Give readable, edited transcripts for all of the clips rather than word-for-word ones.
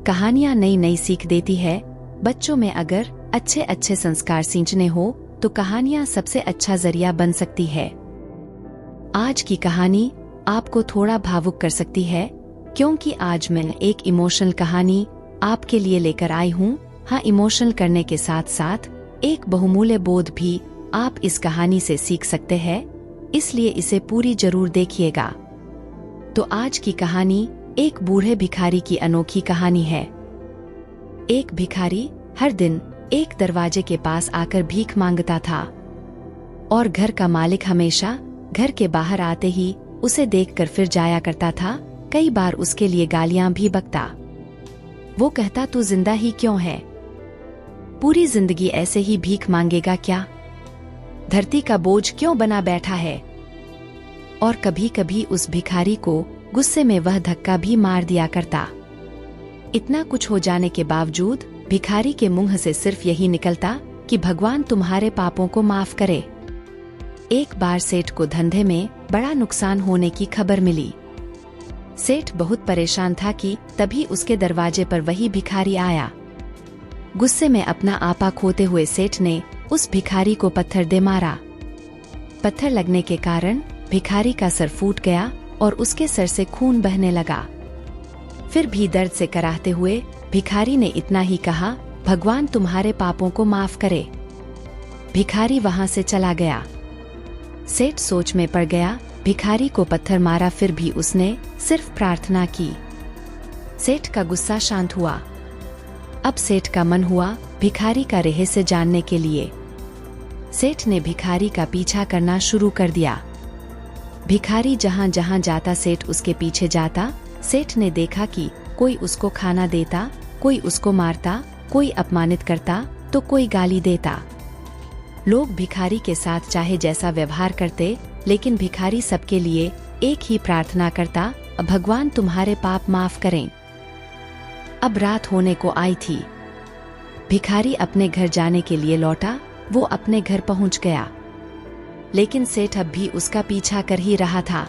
कहानियाँ नई नई सीख देती है। बच्चों में अगर अच्छे अच्छे संस्कार सींचने हो तो कहानियाँ सबसे अच्छा जरिया बन सकती है। आज की कहानी आपको थोड़ा भावुक कर सकती है, क्योंकि आज मैं एक इमोशनल कहानी आपके लिए लेकर आई हूँ। हाँ, इमोशनल करने के साथ साथ एक बहुमूल्य बोध भी आप इस कहानी से सीख सकते हैं, इसलिए इसे पूरी जरूर देखिएगा। तो आज की कहानी एक बूढ़े भिखारी की अनोखी कहानी है। एक भिखारी हर दिन एक दरवाजे के पास आकर भीख मांगता था और घर का मालिक हमेशा घर के बाहर आते ही उसे देखकर फिर जाया करता था। कई बार उसके लिए गालियां भी बकता। वो कहता, तू जिंदा ही क्यों है? पूरी जिंदगी ऐसे ही भीख मांगेगा क्या? धरती का बोझ क्यों बना बैठा है? और कभी कभी उस भिखारी को गुस्से में वह धक्का भी मार दिया करता। इतना कुछ हो जाने के बावजूद भिखारी के मुंह से सिर्फ यही निकलता कि भगवान तुम्हारे पापों को माफ करे। एक बार सेठ को धंधे में बड़ा नुकसान होने की खबर मिली। सेठ बहुत परेशान था कि तभी उसके दरवाजे पर वही भिखारी आया। गुस्से में अपना आपा खोते हुए सेठ ने उस भिखारी को पत्थर दे मारा। पत्थर लगने के कारण भिखारी का सर फूट गया और उसके सर से खून बहने लगा। फिर भी दर्द से कराहते हुए भिखारी ने इतना ही कहा, भगवान तुम्हारे पापों को माफ करे। भिखारी वहां से चला गया। सेठ सोच में पड़ गया। भिखारी को पत्थर मारा, फिर भी उसने सिर्फ प्रार्थना की। सेठ का गुस्सा शांत हुआ। अब सेठ का मन हुआ भिखारी का रहस्य जानने के लिए। सेठ ने भिखारी का पीछा करना शुरू कर दिया। भिखारी जहां जहां जाता सेठ उसके पीछे जाता। सेठ ने देखा कि कोई उसको खाना देता, कोई उसको मारता, कोई अपमानित करता तो कोई गाली देता। लोग भिखारी के साथ चाहे जैसा व्यवहार करते, लेकिन भिखारी सबके लिए एक ही प्रार्थना करता, भगवान तुम्हारे पाप माफ करें। अब रात होने को आई थी। भिखारी अपने घर जाने के लिए लौटा। वो अपने घर पहुंच गया, लेकिन सेठ अब भी उसका पीछा कर ही रहा था।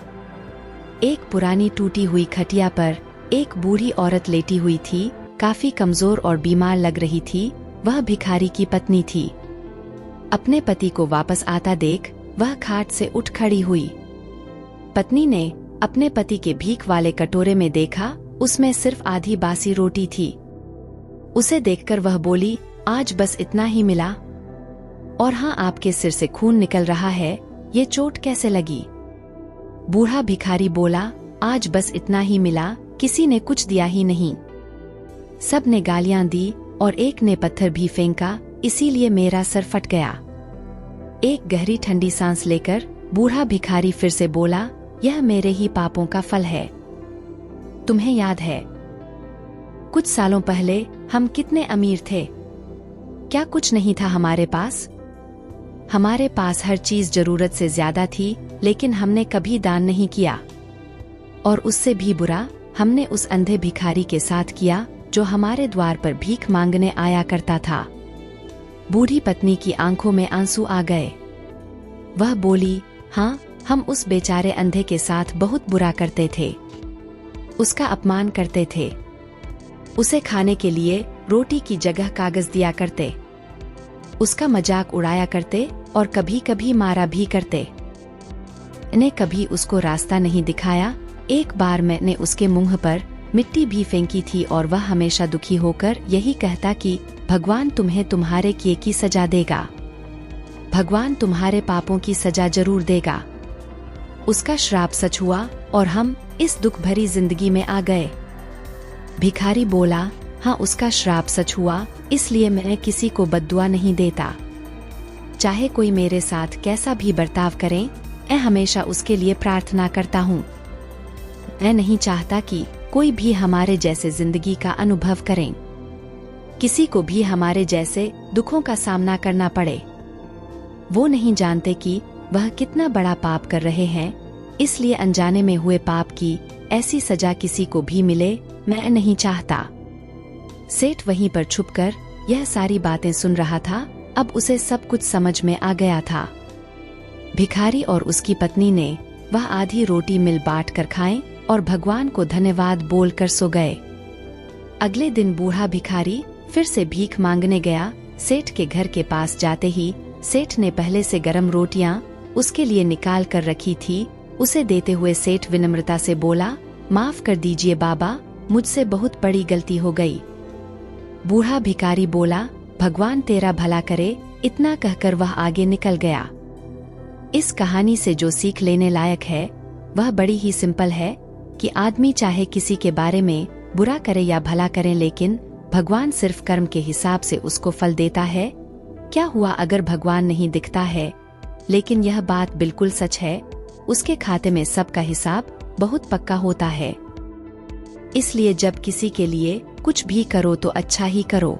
एक पुरानी टूटी हुई खटिया पर एक बूढ़ी औरत लेटी हुई थी। काफी कमजोर और बीमार लग रही थी। वह भिखारी की पत्नी थी। अपने पति को वापस आता देख वह खाट से उठ खड़ी हुई। पत्नी ने अपने पति के भीख वाले कटोरे में देखा, उसमें सिर्फ आधी बासी रोटी थी। उसे देखकर वह बोली, आज बस इतना ही मिला? और हाँ, आपके सिर से खून निकल रहा है, ये चोट कैसे लगी? बूढ़ा भिखारी बोला, आज बस इतना ही मिला, किसी ने कुछ दिया ही नहीं। सब ने गालियां दी और एक ने पत्थर भी फेंका, इसीलिए मेरा सर फट गया। एक गहरी ठंडी सांस लेकर बूढ़ा भिखारी फिर से बोला, यह मेरे ही पापों का फल है। तुम्हें याद है कुछ सालों पहले हम कितने अमीर थे? क्या कुछ नहीं था हमारे पास? हमारे पास हर चीज जरूरत से ज्यादा थी, लेकिन हमने कभी दान नहीं किया। और उससे भी बुरा हमने उस अंधे भिखारी के साथ किया जो हमारे द्वार पर भीख मांगने आया करता था। बूढ़ी पत्नी की आंखों में आंसू आ गए। वह बोली, हाँ, हम उस बेचारे अंधे के साथ बहुत बुरा करते थे। उसका अपमान करते थे। उसे खाने के लिए रोटी की जगह कागज दिया करते। उसका मजाक उड़ाया करते और कभी कभी मारा भी करते। ने कभी उसको रास्ता नहीं दिखाया। एक बार मैंने उसके मुंह पर मिट्टी भी फेंकी थी और वह हमेशा दुखी होकर यही कहता कि भगवान तुम्हें तुम्हारे किए की सजा देगा। भगवान तुम्हारे पापों की सजा जरूर देगा। उसका श्राप सच हुआ और हम इस दुख भरी जिंदगी में आ गए। भिखारी बोला, हाँ, उसका श्राप सच हुआ, इसलिए मैं किसी को बद्दुआ नहीं देता। चाहे कोई मेरे साथ कैसा भी बर्ताव करे, मैं हमेशा उसके लिए प्रार्थना करता हूँ। मैं नहीं चाहता कि कोई भी हमारे जैसे जिंदगी का अनुभव करें, किसी को भी हमारे जैसे दुखों का सामना करना पड़े। वो नहीं जानते कि वह कितना बड़ा पाप कर रहे हैं, इसलिए अनजाने में हुए पाप की ऐसी सजा किसी को भी मिले, मैं नहीं चाहता। सेठ वहीं पर छुपकर यह सारी बातें सुन रहा था। अब उसे सब कुछ समझ में आ गया था। भिखारी और उसकी पत्नी ने वह आधी रोटी मिल बांट कर खाएं और भगवान को धन्यवाद बोलकर सो गए। अगले दिन बूढ़ा भिखारी फिर से भीख मांगने गया। सेठ के घर के पास जाते ही सेठ ने पहले से गरम रोटियां उसके लिए निकाल कर रखी थी। उसे देते हुए सेठ विनम्रता से बोला, माफ कर दीजिए बाबा, मुझसे बहुत बड़ी गलती हो गई। बूढ़ा भिखारी बोला, भगवान तेरा भला करे। इतना कहकर वह आगे निकल गया। इस कहानी से जो सीख लेने लायक है वह बड़ी ही सिंपल है कि आदमी चाहे किसी के बारे में बुरा करे या भला करे, लेकिन भगवान सिर्फ कर्म के हिसाब से उसको फल देता है। क्या हुआ अगर भगवान नहीं दिखता है, लेकिन यह बात बिल्कुल सच है, उसके खाते में सबका हिसाब बहुत पक्का होता है। इसलिए जब किसी के लिए कुछ भी करो तो अच्छा ही करो।